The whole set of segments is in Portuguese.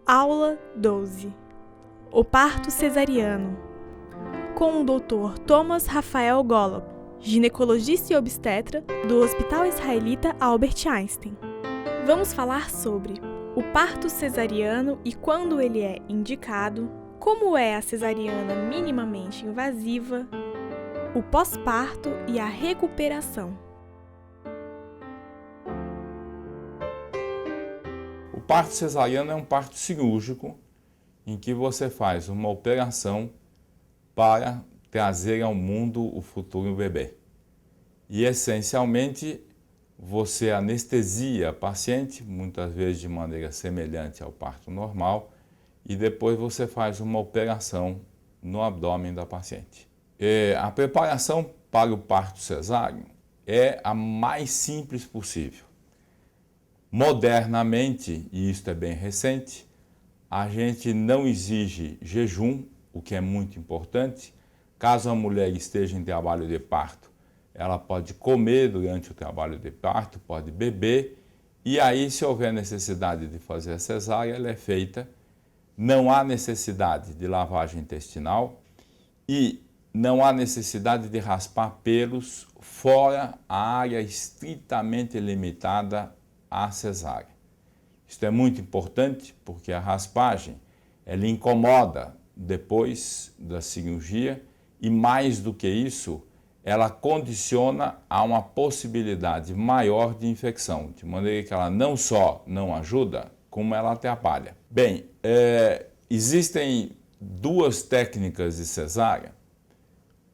Aula 12. O parto cesariano. Com o Dr. Thomas Rafael Golub, ginecologista e obstetra do Hospital Israelita Albert Einstein. Vamos falar sobre o parto cesariano e quando ele é indicado, como é a cesariana minimamente invasiva, o pós-parto e a recuperação. O parto cesariano é um parto cirúrgico em que você faz uma operação para trazer ao mundo o futuro bebê. E essencialmente você anestesia a paciente, muitas vezes de maneira semelhante ao parto normal, e depois você faz uma operação no abdômen da paciente. A preparação para o parto cesáreo é a mais simples possível. Modernamente, e isto é bem recente, a gente não exige jejum, o que é muito importante. Caso a mulher esteja em trabalho de parto, ela pode comer durante o trabalho de parto, pode beber, e aí, se houver necessidade de fazer a cesárea, ela é feita. Não há necessidade de lavagem intestinal e não há necessidade de raspar pelos fora a área estritamente limitada à cesárea. Isto é muito importante porque a raspagem ela incomoda depois da cirurgia e, mais do que isso, ela condiciona a uma possibilidade maior de infecção, de maneira que ela não só não ajuda, como ela atrapalha. Bem, existem duas técnicas de cesárea.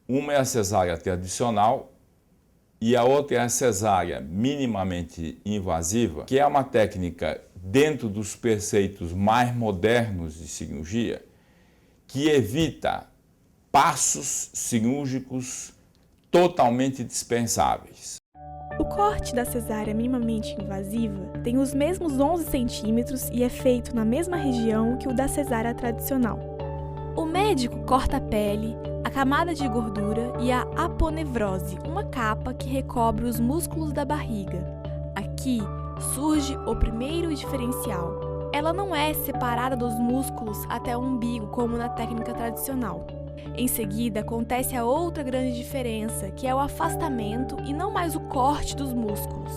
Uma é a cesárea tradicional e a outra é a cesárea minimamente invasiva, que é uma técnica dentro dos preceitos mais modernos de cirurgia, que evita passos cirúrgicos totalmente dispensáveis. O corte da cesárea minimamente invasiva tem os mesmos 11 centímetros e é feito na mesma região que o da cesárea tradicional. O médico corta a pele, a camada de gordura e a aponevrose, uma capa que recobre os músculos da barriga. Aqui surge o primeiro diferencial. Ela não é separada dos músculos até o umbigo, como na técnica tradicional. Em seguida, acontece a outra grande diferença, que é o afastamento e não mais o corte dos músculos.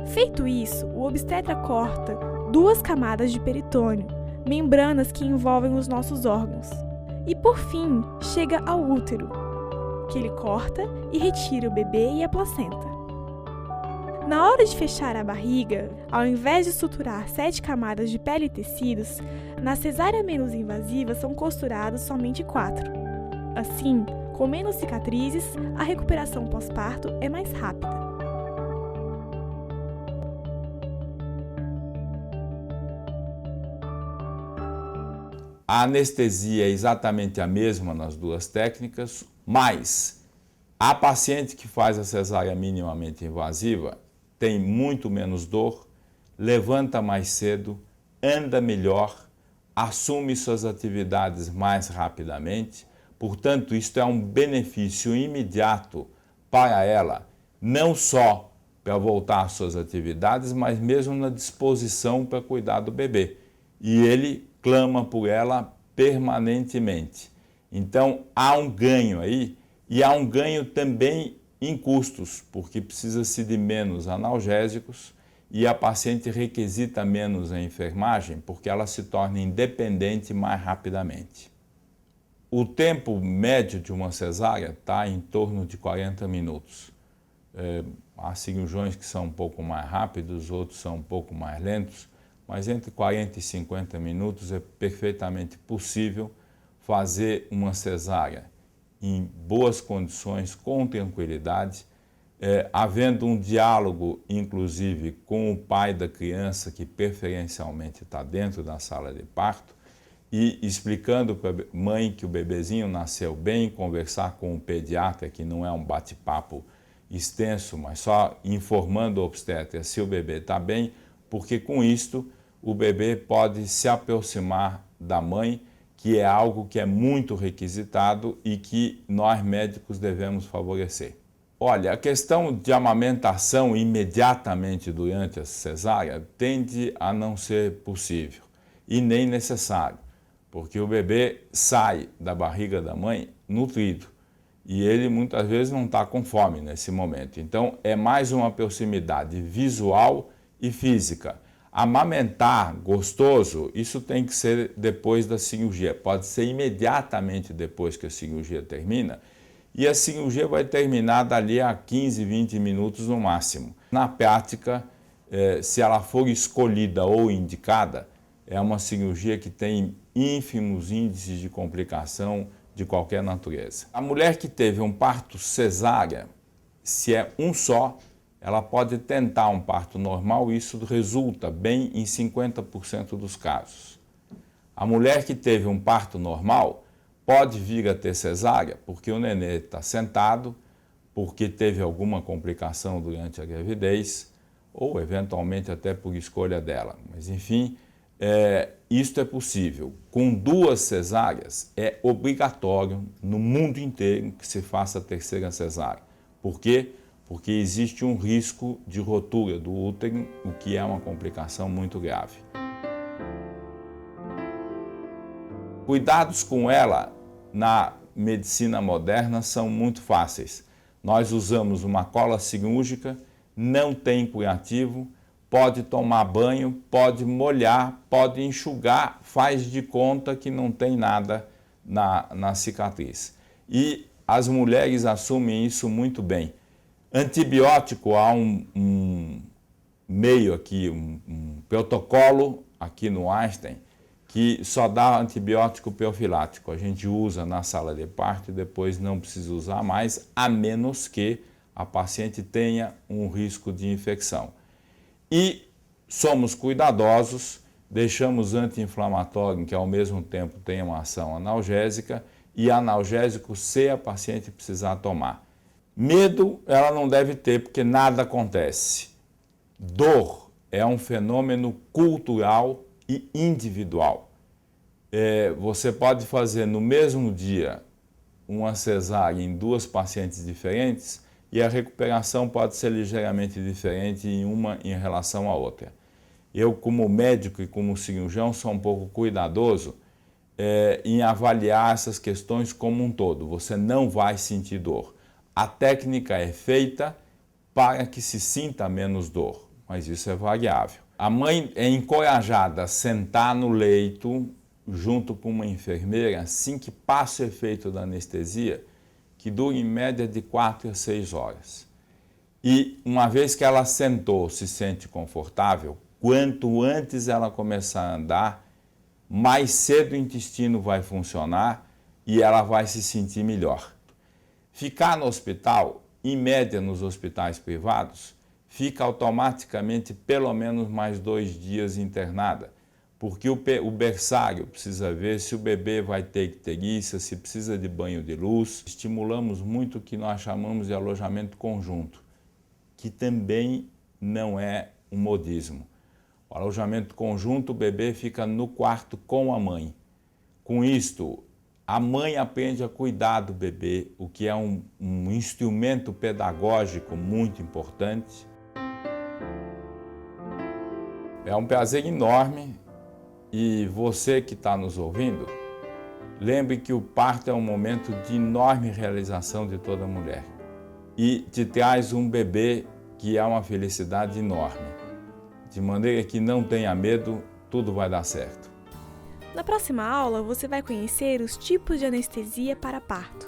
Feito isso, o obstetra corta 2 camadas de peritônio, membranas que envolvem os nossos órgãos. E por fim, chega ao útero, que ele corta e retira o bebê e a placenta. Na hora de fechar a barriga, ao invés de suturar 7 camadas de pele e tecidos, na cesárea menos invasiva são costurados somente 4. Assim, com menos cicatrizes, a recuperação pós-parto é mais rápida. A anestesia é exatamente a mesma nas duas técnicas, mas a paciente que faz a cesárea minimamente invasiva tem muito menos dor, levanta mais cedo, anda melhor, assume suas atividades mais rapidamente. Portanto, isto é um benefício imediato para ela, não só para voltar às suas atividades, mas mesmo na disposição para cuidar do bebê. E ele clama por ela permanentemente. Então, há um ganho aí, e há um ganho também em custos, porque precisa-se de menos analgésicos e a paciente requisita menos a enfermagem, porque ela se torna independente mais rapidamente. O tempo médio de uma cesárea está em torno de 40 minutos. Há cirurgiões que são um pouco mais rápidos, outros são um pouco mais lentos, mas entre 40 e 50 minutos é perfeitamente possível fazer uma cesárea em boas condições, com tranquilidade, havendo um diálogo, inclusive, com o pai da criança, que preferencialmente está dentro da sala de parto, e explicando para a mãe que o bebezinho nasceu bem, conversar com o pediatra, que não é um bate-papo extenso, mas só informando o obstetra se o bebê está bem, porque com isto o bebê pode se aproximar da mãe, que é algo que é muito requisitado e que nós médicos devemos favorecer. Olha, a questão de amamentação imediatamente durante a cesárea tende a não ser possível. e nem necessário, porque o bebê sai da barriga da mãe nutrido e ele muitas vezes não está com fome nesse momento. Então é mais uma proximidade visual e física. Amamentar gostoso, isso tem que ser depois da cirurgia, pode ser imediatamente depois que a cirurgia termina, e a cirurgia vai terminar dali a 15, 20 minutos no máximo. Na prática, se ela for escolhida ou indicada, é uma cirurgia que tem ínfimos índices de complicação de qualquer natureza. A mulher que teve um parto cesárea, se é um só, ela pode tentar um parto normal e isso resulta bem em 50% dos casos. A mulher que teve um parto normal pode vir a ter cesárea porque o nenê está sentado, porque teve alguma complicação durante a gravidez ou eventualmente até por escolha dela. Mas enfim, isto é possível. Com 2 cesáreas é obrigatório no mundo inteiro que se faça a 3ª cesárea. Por quê? Porque existe um risco de rotura do útero, o que é uma complicação muito grave. Cuidados com ela na medicina moderna são muito fáceis. Nós usamos uma cola cirúrgica, não tem curativo, pode tomar banho, pode molhar, pode enxugar, faz de conta que não tem nada na cicatriz. E as mulheres assumem isso muito bem. Antibiótico, há um meio aqui, um protocolo aqui no Einstein, que só dá antibiótico profilático. A gente usa na sala de parto e depois não precisa usar mais, a menos que a paciente tenha um risco de infecção. E somos cuidadosos, deixamos anti-inflamatório, que ao mesmo tempo tem uma ação analgésica, e analgésico se a paciente precisar tomar. Medo ela não deve ter, porque nada acontece. Dor é um fenômeno cultural e individual. Você pode fazer no mesmo dia uma cesárea em 2 pacientes diferentes e a recuperação pode ser ligeiramente diferente em uma em relação à outra. Eu, como médico e como cirurgião, sou um pouco cuidadoso em avaliar essas questões como um todo. Você não vai sentir dor. A técnica é feita para que se sinta menos dor, mas isso é variável. A mãe é encorajada a sentar no leito junto com uma enfermeira assim que passa o efeito da anestesia, que dura em média de 4 a 6 horas. E uma vez que ela sentou, se sente confortável, quanto antes ela começar a andar, mais cedo o intestino vai funcionar e ela vai se sentir melhor. Ficar no hospital, em média nos hospitais privados, fica automaticamente pelo menos mais 2 dias internada, porque o berçário precisa ver se o bebê vai ter icterícia, se precisa de banho de luz. Estimulamos muito o que nós chamamos de alojamento conjunto, que também não é um modismo. O alojamento conjunto, o bebê fica no quarto com a mãe. Com isto, a mãe aprende a cuidar do bebê, o que é um instrumento pedagógico muito importante. É um prazer enorme e você que está nos ouvindo, lembre que o parto é um momento de enorme realização de toda mulher e te traz um bebê que é uma felicidade enorme. De maneira que não tenha medo, tudo vai dar certo. Na próxima aula, você vai conhecer os tipos de anestesia para parto.